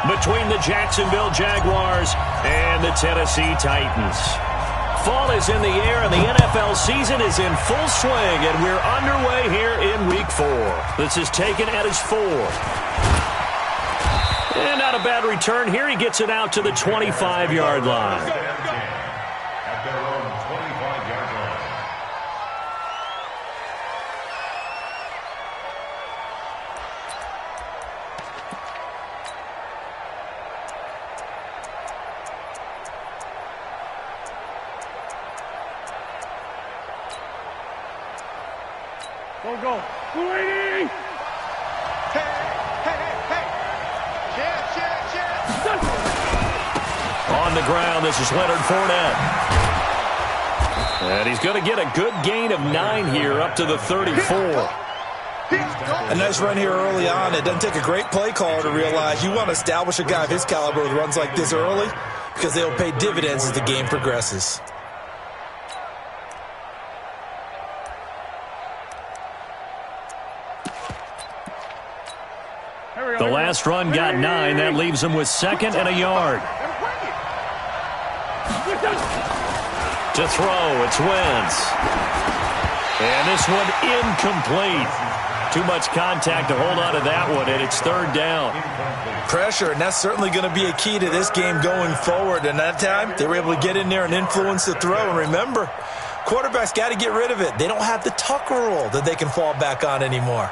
between the Jacksonville Jaguars and the Tennessee Titans. Fall is in the air, and the NFL season is in full swing, and we're underway here in Week 4. This is taken at his 4. And not a bad return here. He gets it out to the 25-yard line. At their own 25-yard line. Go. Waiting! Hey! On the ground, this is Leonard Fournette. And he's going to get a good gain of 9 here up to the 34. A nice run here early on. It doesn't take a great play caller to realize you want to establish a guy of his caliber with runs like this early because they'll pay dividends as the game progresses. The last run got 9. That leaves him with 2nd and a yard. To throw, it's Wentz. And this one incomplete. Too much contact to hold on to that one, and it's 3rd down. Pressure, and that's certainly going to be a key to this game going forward. And that time, they were able to get in there and influence the throw. And remember, quarterbacks got to get rid of it. They don't have the Tucker rule that they can fall back on anymore.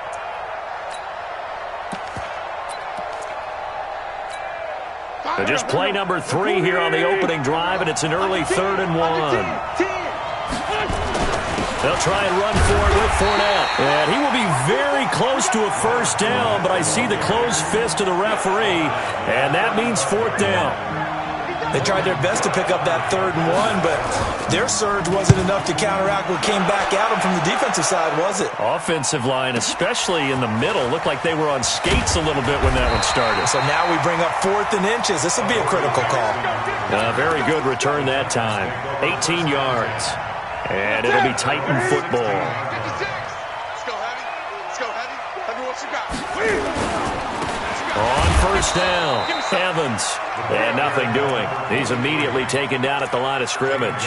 So just play number 3 here on the opening drive, and it's an early 3rd and 1. They'll try and run for it with Fournette. And he will be very close to a 1st down, but I see the closed fist of the referee, and that means 4th down. They tried their best to pick up that 3rd and 1, but their surge wasn't enough to counteract what came back at them from the defensive side, was it? Offensive line, especially in the middle, looked like they were on skates a little bit when that one started. So now we bring up 4th and inches. This will be a critical call. Very good return that time. 18 yards. And it'll be Titan football. Let's go, Heavy. Heavy, what you got? On 1st down, Evans. And nothing doing. He's immediately taken down at the line of scrimmage.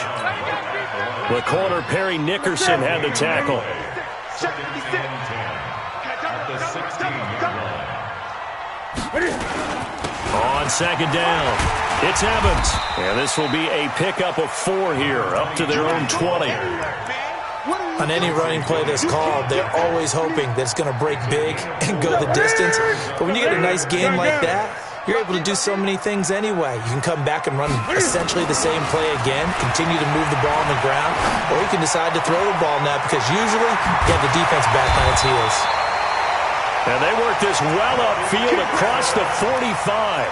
The corner, Perry Nickerson, had the tackle. On 2nd down, it's Evans. And this will be a pickup of 4 here, up to their own 20. On any running play that's called, they're always hoping that it's going to break big and go the distance. But when you get a nice game like that, you're able to do so many things anyway. You can come back and run essentially the same play again, continue to move the ball on the ground, or you can decide to throw the ball now because usually you have the defense back on its heels. And they work this well upfield across the 45.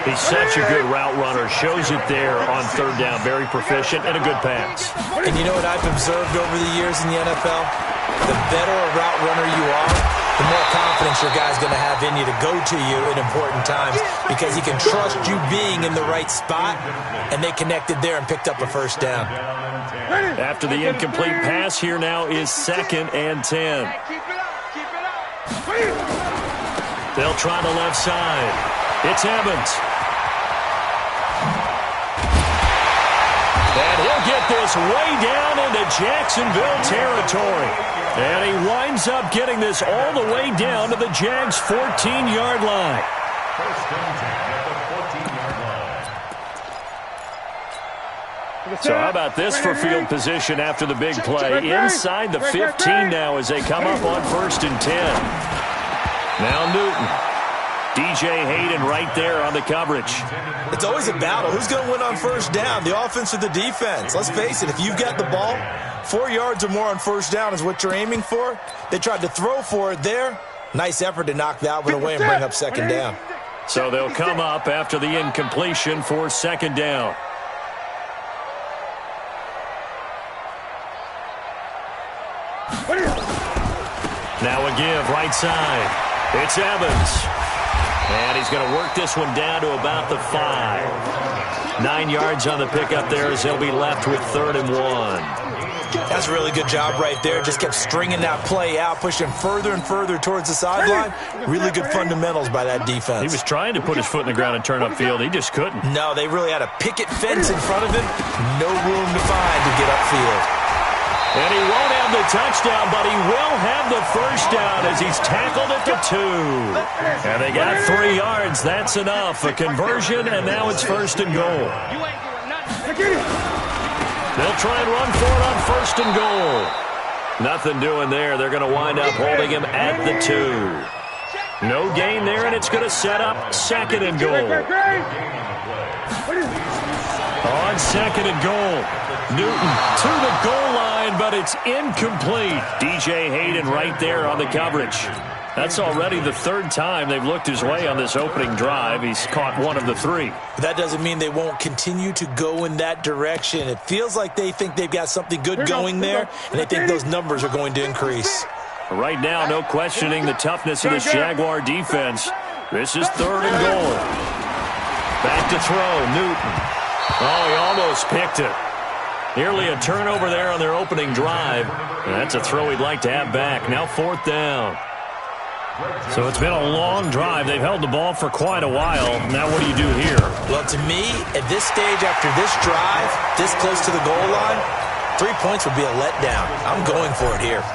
He's such a good route runner. Shows it there on 3rd down. Very proficient and a good pass. And you know what I've observed over the years in the NFL? The better a route runner you are, the more confidence your guy's going to have in you to go to you in important times because he can trust you being in the right spot, and they connected there and picked up a 1st down. After the incomplete pass, here now is 2nd and 10. They'll try the left side. It's Evans. And he'll get this way down into Jacksonville territory. And he winds up getting this all the way down to the Jags' 14-yard line. So how about this for field position after the big play? Inside the 15 now as they come up on 1st and 10. Now Newton. DJ Hayden right there on the coverage. It's always a battle. Who's going to win on 1st down, the offense or the defense? Let's face it, if you've got the ball, 4 yards or more on 1st down is what you're aiming for. They tried to throw for it there. Nice effort to knock that one away and bring up 2nd down. So they'll come up after the incompletion for 2nd down. Now a give right side. It's Evans. And he's going to work this one down to about the 5. 9 yards on the pickup there as they'll be left with 3rd and 1. That's a really good job right there. Just kept stringing that play out, pushing further and further towards the sideline. Really good fundamentals by that defense. He was trying to put his foot in the ground and turn upfield. He just couldn't. No, they really had a picket fence in front of him. No room to find to get upfield. And he won't have the touchdown, but he will have the first down as he's tackled at the 2. And they got 3 yards. That's enough. A conversion, and now it's 1st and goal. They'll try and run for it on 1st and goal. Nothing doing there. They're going to wind up holding him at the 2. No gain there, and it's going to set up 2nd and goal. On 2nd and goal. Newton to the goal line, but it's incomplete. DJ Hayden right there on the coverage. That's already the 3rd time they've looked his way on this opening drive. He's caught 1 of the 3. But that doesn't mean they won't continue to go in that direction. It feels like they think they've got something good going there, and they think those numbers are going to increase. Right now, no questioning the toughness of this Jaguar defense. This is 3rd and goal. Back to throw, Newton. Oh, he almost picked it. Nearly a turnover there on their opening drive. And that's a throw he'd like to have back. Now 4th down. So it's been a long drive. They've held the ball for quite a while. Now what do you do here? Well, to me, at this stage after this drive, this close to the goal line, 3 points would be a letdown. I'm going for it here.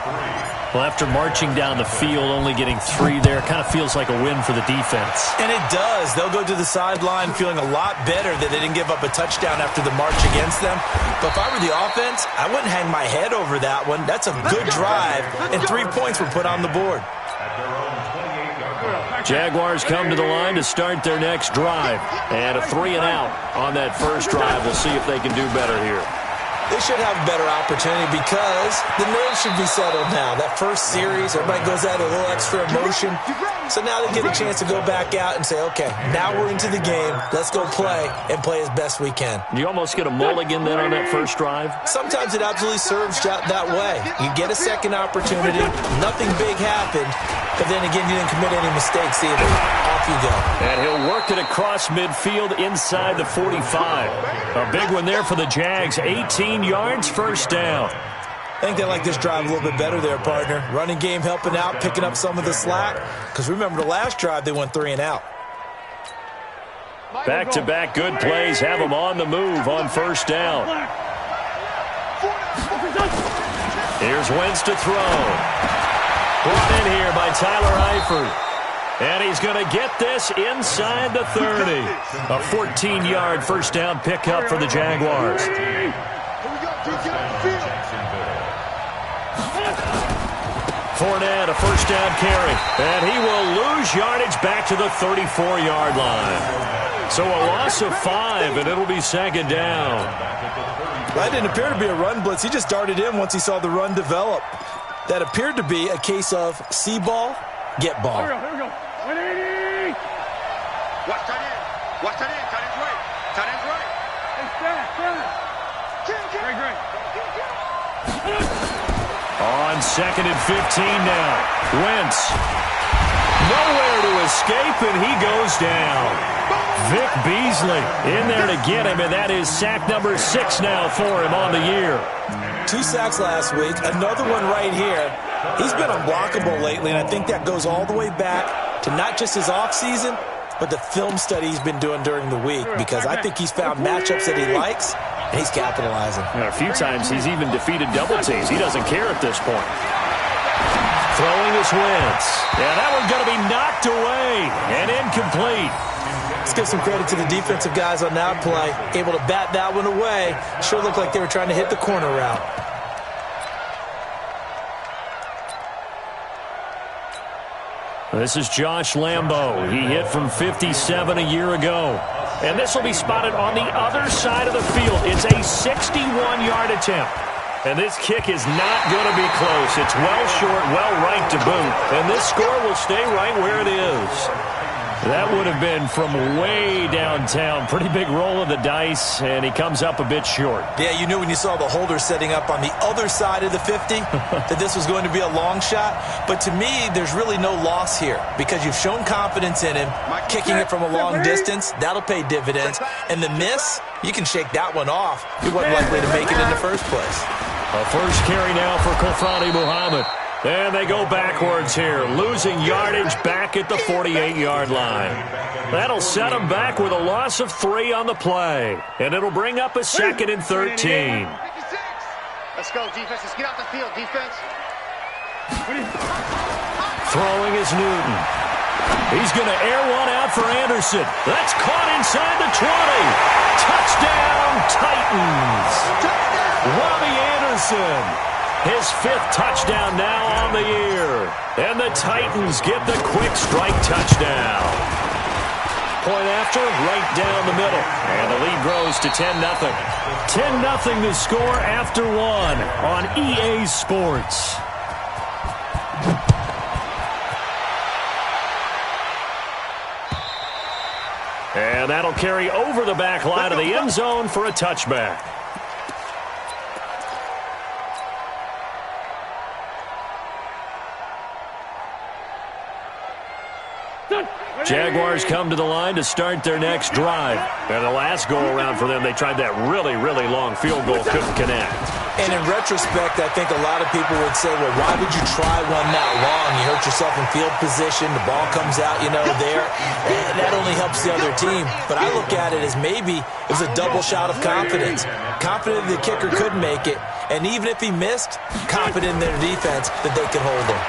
Well, after marching down the field, only getting 3 there, kind of feels like a win for the defense. And it does. They'll go to the sideline feeling a lot better that they didn't give up a touchdown after the march against them. But if I were the offense, I wouldn't hang my head over that one. That's a good drive, and 3 points were put on the board. Jaguars come to the line to start their next drive. And a 3 and out on that first drive. We'll see if they can do better here. They should have a better opportunity because the nerves should be settled now. That first series, everybody goes out a little extra emotion. So now they get a chance to go back out and say, okay, now we're into the game. Let's go play and play as best we can. You almost get a mulligan then on that first drive? Sometimes it absolutely serves that way. You get a second opportunity. Nothing big happened. But then again, you didn't commit any mistakes either. Off you go. And he'll work it across midfield inside the 45. A big one there for the Jags. 18 yards, 1st down. I think they like this drive a little bit better there, partner. Running game helping out, picking up some of the slack. Because remember, the last drive, they went 3 and out. Back-to-back good plays have them on the move on 1st down. Here's Wentz to throw. Brought in here by Tyler Eifert. And he's going to get this inside the 30. A 14-yard 1st down pickup for the Jaguars. Fournette, a 1st down carry. And he will lose yardage back to the 34-yard line. So a loss of 5, and it'll be 2nd down. That didn't appear to be a run blitz. He just darted in once he saw the run develop. That appeared to be a case of see ball, get ball. Here we go. 180. Watch tight end. Watch tight end. Tight end's right. Tight end's right. On 2nd and 15 now. Wentz. Nowhere to escape, and he goes down. Vic Beasley in there to get him, and that is sack number 6 now for him on the year. 2 sacks last week, another one right here. He's been unblockable lately, and I think that goes all the way back to not just his offseason, but the film study he's been doing during the week, because I think he's found matchups that he likes, and he's capitalizing. And a few times he's even defeated double teams. He doesn't care at this point. Throwing is Wentz. Yeah, that one's going to be knocked away and incomplete. Let's give some credit to the defensive guys on that play. Able to bat that one away. Sure looked like they were trying to hit the corner route. This is Josh Lambo. He hit from 57 a year ago. And this will be spotted on the other side of the field. It's a 61-yard attempt. And this kick is not going to be close. It's well short, well right to boot. And this score will stay right where it is. That would have been from way downtown. Pretty big roll of the dice, and he comes up a bit short. Yeah, you knew when you saw the holder setting up on the other side of the 50 that this was going to be a long shot. But to me, there's really no loss here because you've shown confidence in him. Kicking it from a long distance, that'll pay dividends. And the miss, you can shake that one off. He wasn't likely to make it in the first place. A first carry now for Kofrani Muhammad. And they go backwards here, losing yardage back at the 48-yard line. That'll set them back with a loss of 3 on the play. And it'll bring up a 2nd and 13. Let's go, defense. Let's get out the field, defense. Throwing is Newton. He's going to air one out for Anderson. That's caught inside the 20. Touchdown, Titans. Robbie Anderson. His 5th touchdown now on the year. And the Titans get the quick strike touchdown. Point after, right down the middle. And the lead grows to 10-0. 10-0 the score after 1 on EA Sports. And that'll carry over the back line of the end zone for a touchback. Jaguars come to the line to start their next drive. And the last go-around for them, they tried that really, really long field goal, couldn't connect. And in retrospect, I think a lot of people would say, well, why would you try one that long? You hurt yourself in field position. The ball comes out, there. And that only helps the other team. But I look at it as maybe it was a double shot of confidence. Confident the kicker could make it. And even if he missed, confident in their defense that they could hold him.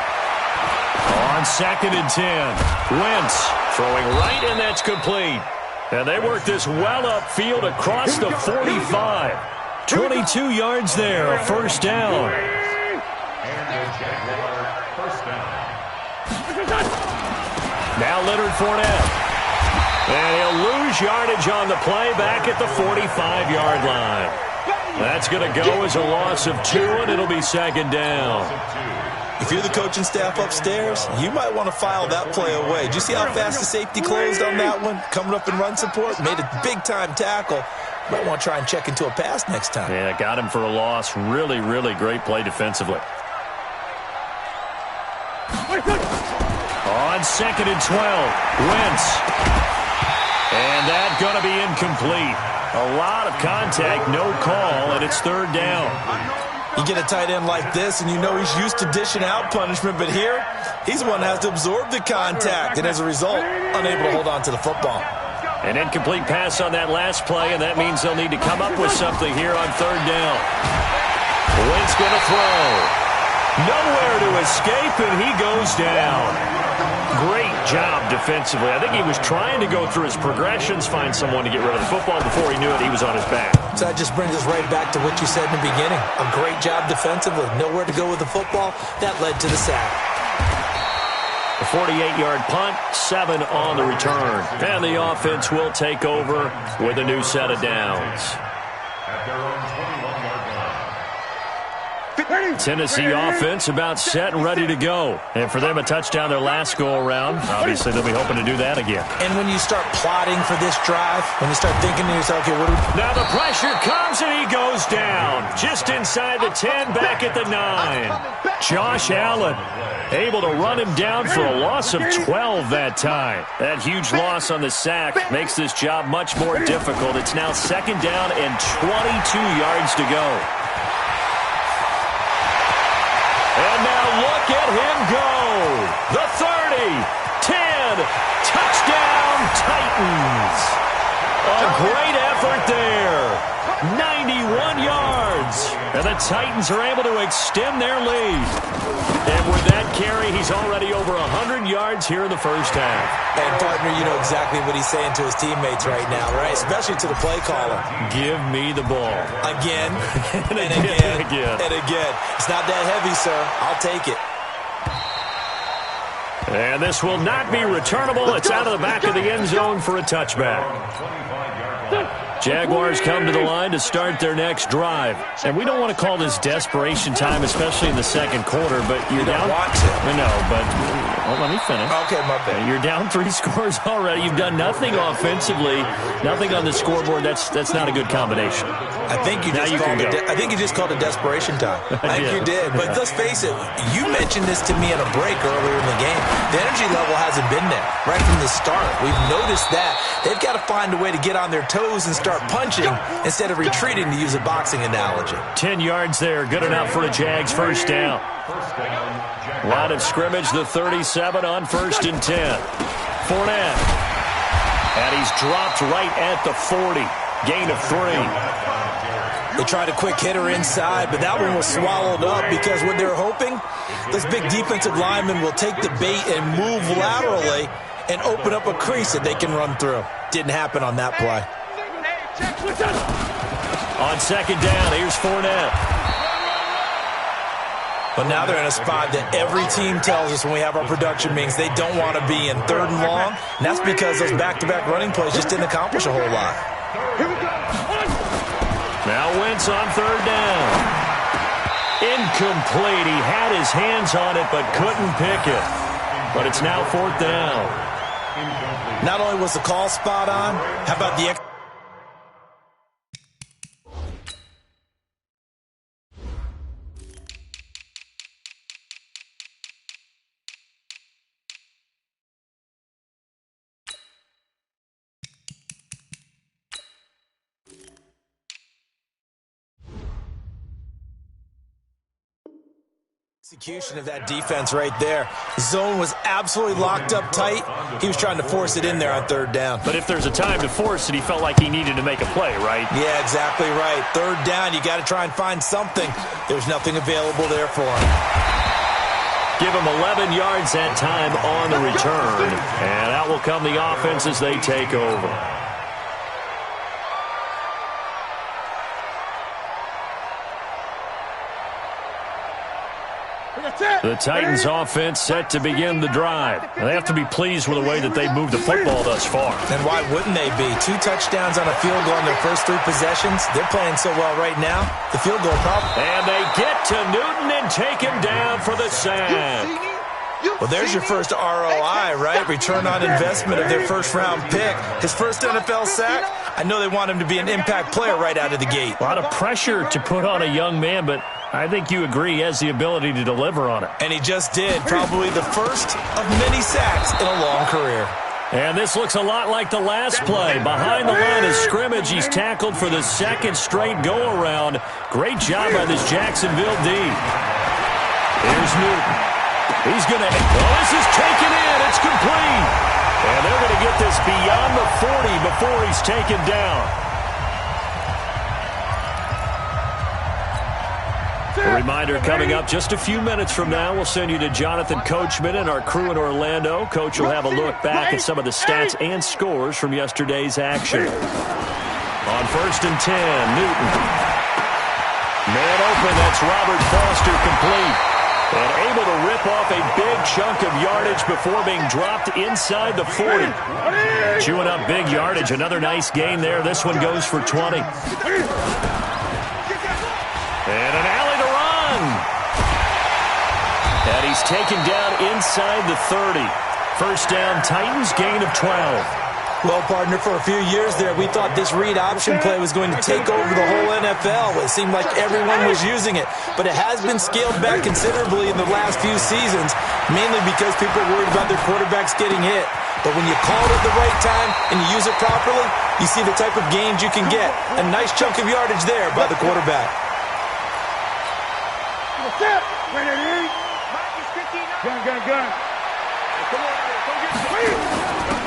On 2nd and 10, Wentz throwing right, and that's complete. And they work this well upfield across the 45. 22 yards there, a first down. Now Leonard Fournette. And he'll lose yardage on the play back at the 45-yard line. That's going to go as a loss of 2, and it'll be 2nd down. If you're the coaching staff upstairs, you might want to file that play away. Did you see how fast the safety closed on that one? Coming up in run support, made a big-time tackle. Might want to try and check into a pass next time. Yeah, got him for a loss. Really, really great play defensively. On 2nd and 12, Wentz. And that's going to be incomplete. A lot of contact, no call, and it's 3rd down. You get a tight end like this, and you know he's used to dishing out punishment, but here, he's the one that has to absorb the contact, and as a result, unable to hold on to the football. An incomplete pass on that last play, and that means they'll need to come up with something here on 3rd down. Wentz going to throw. Nowhere to escape, and he goes down. Great job defensively. I think he was trying to go through his progressions, find someone to get rid of the football. Before he knew it, he was on his back. So that just brings us right back to what you said in the beginning. A great job defensively. Nowhere to go with the football. That led to the sack. A 48-yard punt, 7 on the return. And the offense will take over with a new set of downs. At their own 21-yard line. Tennessee offense about set and ready to go. And for them, a touchdown their last go-around. Obviously, they'll be hoping to do that again. And when you start plotting for this drive, when you start thinking to yourself, okay, what do we... Now the pressure comes, and he goes down. Just inside the 10, back at the 9. Josh Allen able to run him down for a loss of 12 that time. That huge loss on the sack makes this job much more difficult. It's now 2nd down and 22 yards to go. And now look at him go. The 30, 10, touchdown Titans. A great effort there. 91 yards. And the Titans are able to extend their lead. And with that carry, he's already over 100 yards here in the first half. And, partner, you know exactly what he's saying to his teammates right now, right? Especially to the play caller. Give me the ball. Again, and again, again, and again. It's not that heavy, sir. I'll take it. And this will not be returnable. It's out of the back of the end zone for a touchback. Jaguars come to the line to start their next drive. And we don't want to call this desperation time, especially in the second quarter, but you're down. Want to. I know, but Well, let me finish. Okay, my bad. You're down 3 scores already. You've done nothing offensively, nothing on the scoreboard. That's not a good combination. I think you just called it desperation time. I think you did. But let's face it, you mentioned this to me in a break earlier in the game. The energy level hasn't been there right from the start. We've noticed that. They've got to find a way to get on their toes and start punching instead of retreating, to use a boxing analogy. 10 yards there. Good enough for a Jags first down. Line of scrimmage, the 37 on 1st and 10. Fournette. And he's dropped right at the 40. Gain of 3. They tried a quick hitter inside, but that one was swallowed up because what they're hoping, this big defensive lineman will take the bait and move laterally and open up a crease that they can run through. Didn't happen on that play. On 2nd down, here's Fournette. But now they're in a spot that every team tells us when we have our production meetings they don't want to be in, 3rd and long. And that's because those back-to-back running plays just didn't accomplish a whole lot. Now Wentz on 3rd down. Incomplete. He had his hands on it but couldn't pick it. But it's now 4th down. Not only was the call spot on, how about the execution of that defense right there. Zone was absolutely locked up tight. He was trying to force it in there on 3rd down. But if there's a time to force it, he felt like he needed to make a play, right? Yeah, exactly right. 3rd down, you got to try and find something. There's nothing available there for him. Give him 11 yards that time on the return. And out will come the offense as they take over. The Titans offense set to begin the drive. They have to be pleased with the way that they've moved the football thus far. And why wouldn't they be? 2 touchdowns on a field goal in their first 3 possessions. They're playing so well right now. The field goal problem. And they get to Newton and take him down for the sack. Well, there's your first ROI, right? Return on investment of their first-round pick. His first NFL sack. I know they want him to be an impact player right out of the gate. A lot of pressure to put on a young man, but I think you agree he has the ability to deliver on it. And he just did. Probably the first of many sacks in a long career. And this looks a lot like the last play. Behind the line of scrimmage, he's tackled for the 2nd straight go-around. Great job by this Jacksonville D. Here's Newton. He's going to... Oh, this is taken in. It's complete. And they're going to get this beyond the 40 before he's taken down. A reminder coming up just a few minutes from now, we'll send you to Jonathan Coachman and our crew in Orlando. Coach will have a look back at some of the stats and scores from yesterday's action. On 1st and 10, Newton. Man open, that's Robert Foster complete. And able to rip off a big chunk of yardage before being dropped inside the 40. Chewing up big yardage, another nice gain there. This one goes for 20. And an alley to run. And he's taken down inside the 30. First down, Titans, gain of 12. Well, partner, for a few years there, we thought this read option play was going to take over the whole NFL. It seemed like everyone was using it, but it has been scaled back considerably in the last few seasons, mainly because people are worried about their quarterbacks getting hit. But when you call it at the right time and you use it properly, you see the type of gains you can get. A nice chunk of yardage there by the quarterback. Gun.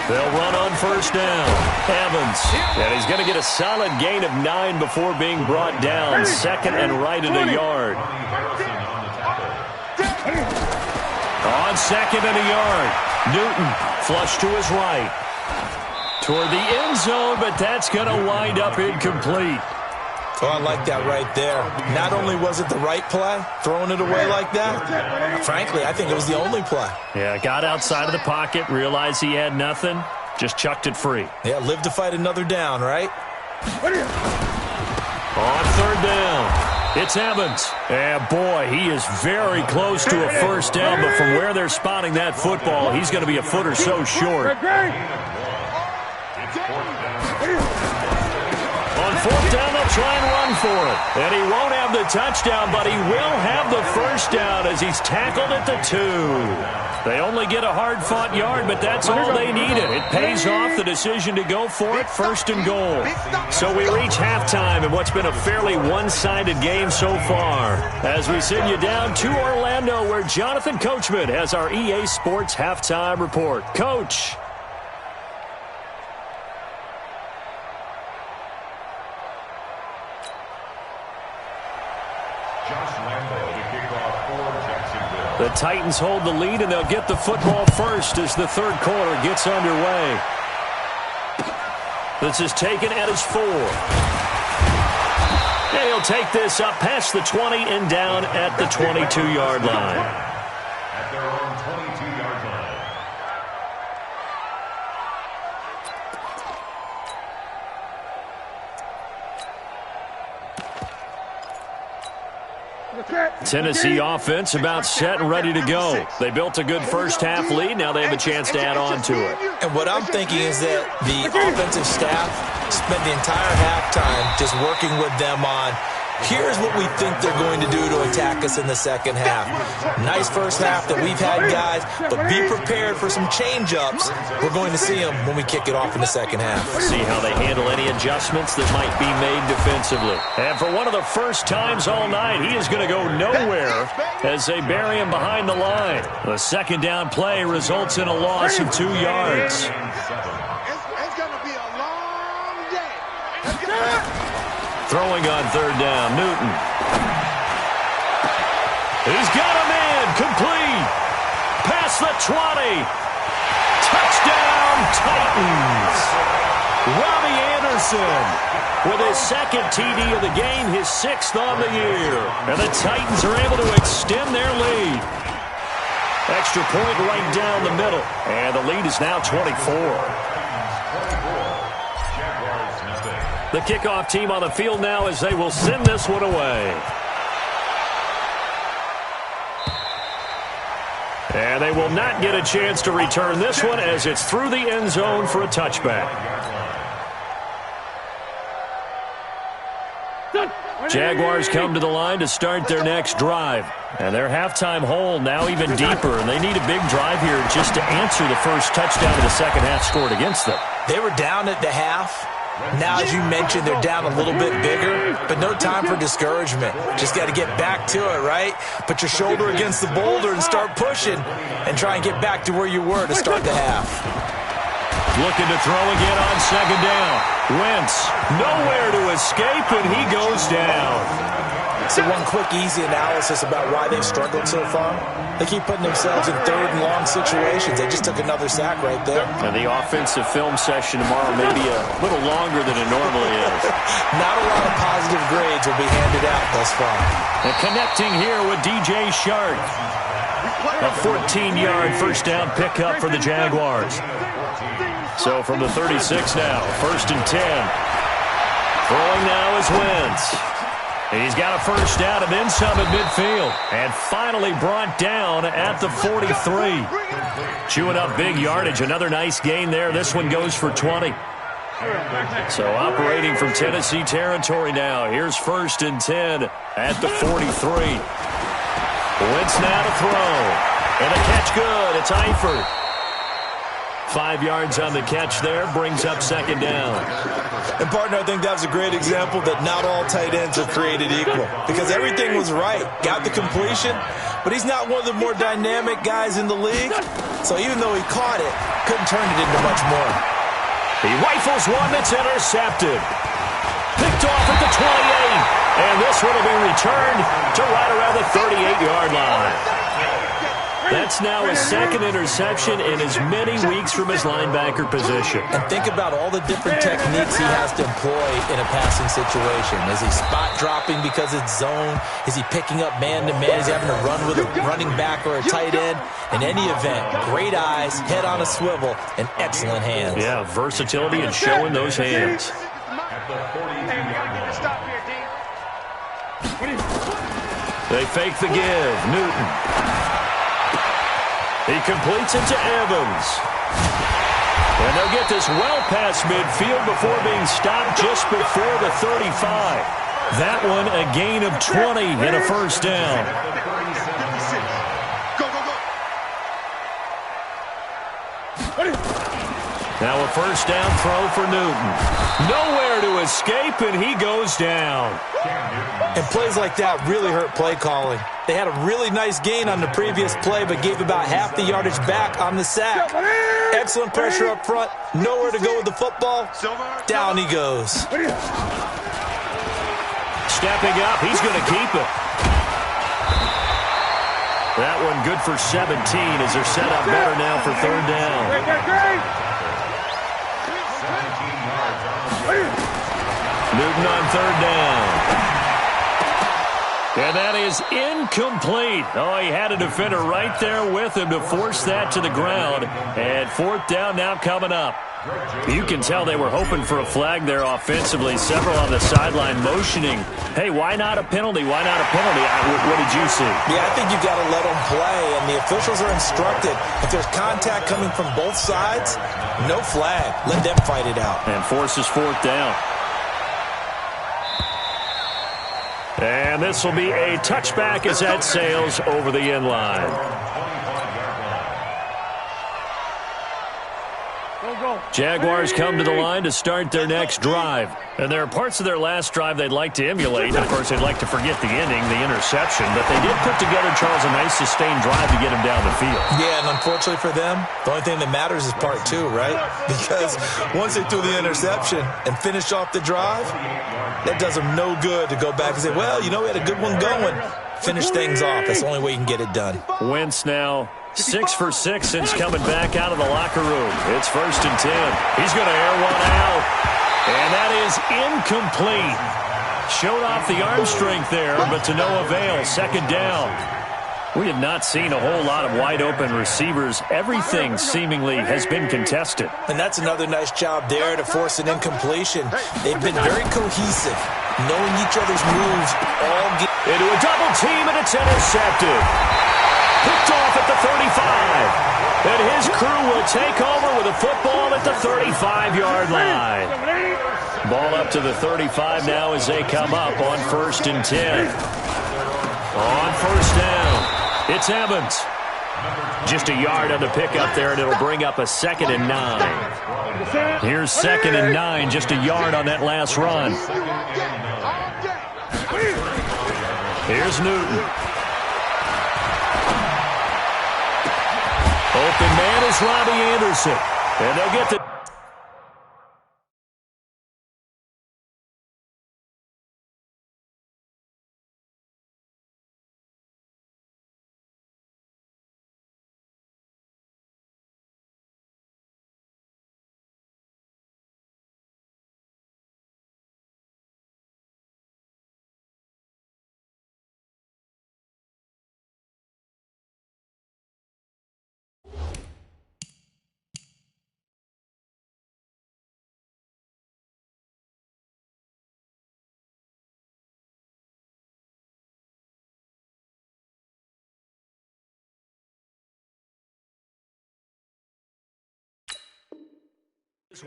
They'll run on first down. Evans. And he's going to get a solid gain of 9 before being brought down. Second and right at a yard. On second and a yard. Newton flush to his right. Toward the end zone, but that's going to wind up incomplete. Oh, I like that right there. Not only was it the right play, throwing it away like that, frankly, I think it was the only play. Yeah, got outside of the pocket, realized he had nothing, just chucked it free. Yeah, live to fight another down, right? On third down, It's Evans. And boy, he is very close to a first down, but from where they're spotting that football, he's going to be a foot or so short. On fourth down, they'll try and run for it. And he won't have the touchdown, but he will have the first down as he's tackled at the 2. They only get a hard-fought yard, but that's all they needed. It pays off the decision to go for it, first and goal. So we reach halftime in what's been a fairly one-sided game so far. As we send you down to Orlando, where Jonathan Coachman has our EA Sports halftime report. Coach. The Titans hold the lead, and they'll get the football first as the third quarter gets underway. This is taken at his 4. And he'll take this up past the 20 and down at the 22-yard line. At their own 22-yard line. Tennessee offense about set and ready to go. They built a good first-half lead. Now they have a chance to add on to it. And what I'm thinking is that the offensive staff spent the entire halftime just working with them on, here's what we think they're going to do to attack us in the second half. Nice first half that we've had, guys, but be prepared for some change-ups. We're going to see them when we kick it off in the second half. See how they handle any adjustments that might be made defensively. And for one of the first times all night, he is going to go nowhere as they bury him behind the line. The second down play results in a loss of 2 yards. It's going to be a long day. Throwing on third down, Newton. He's got a man, complete. Past the 20. Touchdown, Titans. Robbie Anderson with his second TD of the game, his 6th on the year. And the Titans are able to extend their lead. Extra point right down the middle. And the lead is now 24. The kickoff team on the field now as they will send this one away. And they will not get a chance to return this one as it's through the end zone for a touchback. Jaguars come to the line to start their next drive. And their halftime hole now even deeper, and they need a big drive here just to answer the first touchdown of the second half scored against them. They were down at the half. Now, as you mentioned, they're down a little bit bigger, but no time for discouragement. Just got to get back to it, right? Put your shoulder against the boulder and start pushing and try and get back to where you were to start the half. Looking to throw again on second down. Wentz, nowhere to escape, and he goes down. So one quick, easy analysis about why they've struggled so far. They keep putting themselves in third and long situations. They just took another sack right there. And the offensive film session tomorrow may be a little longer than it normally is. Not a lot of positive grades will be handed out thus far. And connecting here with DJ Shark. A 14-yard first down pickup for the Jaguars. So from the 36 now, first and 10. Throwing now is Wentz. He's got a first down and then some at midfield. And finally brought down at the 43. Chewing up big yardage. Another nice gain there. This one goes for 20. So operating from Tennessee territory now. Here's first and 10 at the 43. Wentz now to throw. And a catch good. It's Eifert. 5 yards on the catch there, brings up second down. And, partner, I think that was a great example that not all tight ends are created equal because everything was right. Got the completion, but he's not one of the more dynamic guys in the league. So even though he caught it, couldn't turn it into much more. He rifles one that's intercepted. Picked off at the 28. And this one will be returned to right around the 38-yard line. That's now his second interception in as many weeks from his linebacker position. And think about all the different techniques he has to employ in a passing situation. Is he spot dropping because it's zone? Is he picking up man-to-man? Is he having to run with a running back or a tight end? In any event, great eyes, head on a swivel, and excellent hands. Yeah, versatility and showing those hands. Stop here, D. fake the give. Newton. He completes it to Evans. And they'll get this well past midfield before being stopped just before the 35. That one a gain of 20 and a first down. Now a first down throw for Newton. Nowhere to escape, and he goes down. And plays like that really hurt play calling. They had a really nice gain on the previous play, but gave about half the yardage back on the sack. Excellent pressure up front. Nowhere to go with the football. Down he goes. Stepping up, he's going to keep it. That one good for 17 as they're set up better now for third down. Newton on third down. And that is incomplete. Oh, he had a defender right there with him to force that to the ground. And fourth down now coming up. You can tell they were hoping for a flag there offensively. Several on the sideline motioning. Hey, why not a penalty? Why not a penalty? What did you see? Yeah, I think you got to let them play. And the officials are instructed, if there's contact coming from both sides, no flag. Let them fight it out. And forces fourth down. And this will be a touchback as that sails over the end line. Jaguars come to the line to start their next drive. And there are parts of their last drive they'd like to emulate. Of course, they'd like to forget the ending, the interception. But they did put together, Charles, a nice sustained drive to get him down the field. Yeah, and unfortunately for them, the only thing that matters is part two, right? Because once they threw the interception and finished off the drive, that does them no good to go back and say, well, you know, we had a good one going. Finish things off. That's the only way you can get it done. Wentz now 6 for 6 since coming back out of the locker room. It's 1st and 10. He's going to air one out. And that is incomplete. Showed off the arm strength there, but to no avail. Second down. We have not seen a whole lot of wide-open receivers. Everything seemingly has been contested. And that's another nice job there to force an incompletion. They've been very cohesive, knowing each other's moves all game. Into a double team, and it's intercepted. Picked off at the 35. And his crew will take over with a football at the 35-yard line. Ball up to the 35 now as they come up on 1st and 10. On first down. It's Evans. Just a yard on the pickup there, and it'll bring up a 2nd and 9. Here's 2nd and 9, just a yard on that last run. Here's Newton. Open man is Robbie Anderson. And they'll get the...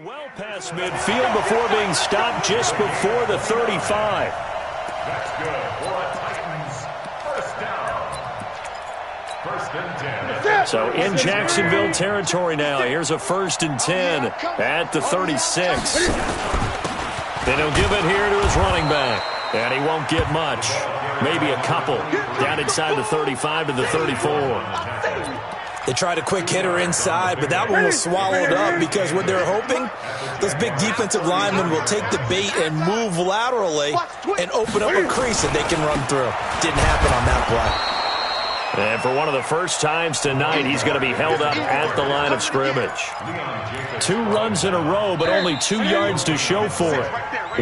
well past midfield before being stopped just before the 35. That's good for a Titans first down. 1st and 10. So in Jacksonville territory now. Here's a 1st and 10 at the 36. Then he'll give it here to his running back. And he won't get much. Maybe a couple. Down inside the 35 to the 34. They tried a quick hitter inside, but that one was swallowed up because what they're hoping, those big defensive linemen will take the bait and move laterally and open up a crease that they can run through. Didn't happen on that play. And for one of the first times tonight, he's going to be held up at the line of scrimmage. 2 runs in a row, but only 2 yards to show for it.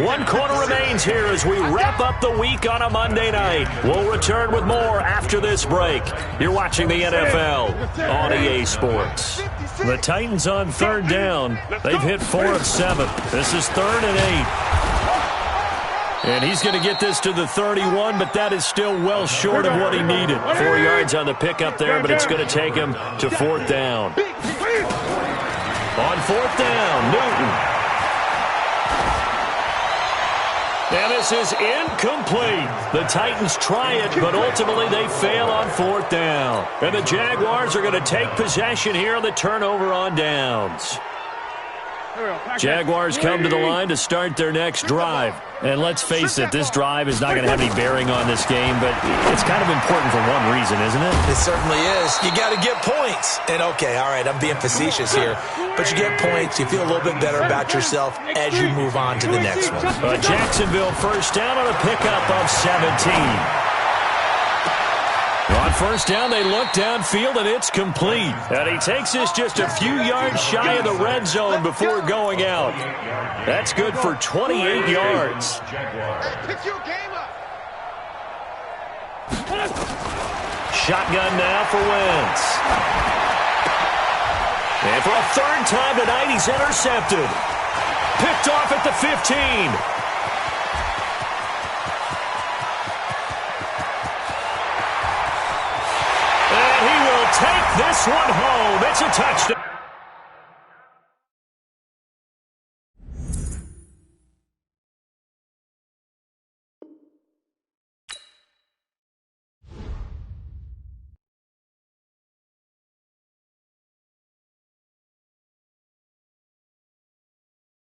1 quarter remains here as we wrap up the week on a Monday night. We'll return with more after this break. You're watching the NFL on EA Sports. The Titans on 3rd down. They've hit 4 of 7. This is 3rd and 8. And he's going to get this to the 31, but that is still well short of what he needed. 4 yards on the pickup there, but it's going to take him to 4th down. On 4th down, Newton. And this is incomplete. The Titans try it, but ultimately they fail on 4th down. And the Jaguars are going to take possession here on the turnover on downs. Jaguars come to the line to start their next drive. And let's face it, this drive is not going to have any bearing on this game, but it's kind of important for one reason, isn't it? It certainly is. You got to get points. And okay, all right, I'm being facetious here, but you get points, you feel a little bit better about yourself as you move on to the next one. Jacksonville first down on a pickup of 17. On 1st down, they look downfield, and it's complete. And he takes this just a few yards shy of the red zone before going out. That's good for 28 yards. Shotgun now for Wentz. And for a 3rd time tonight, he's intercepted. Picked off at the 15. Take this one home. It's a touchdown.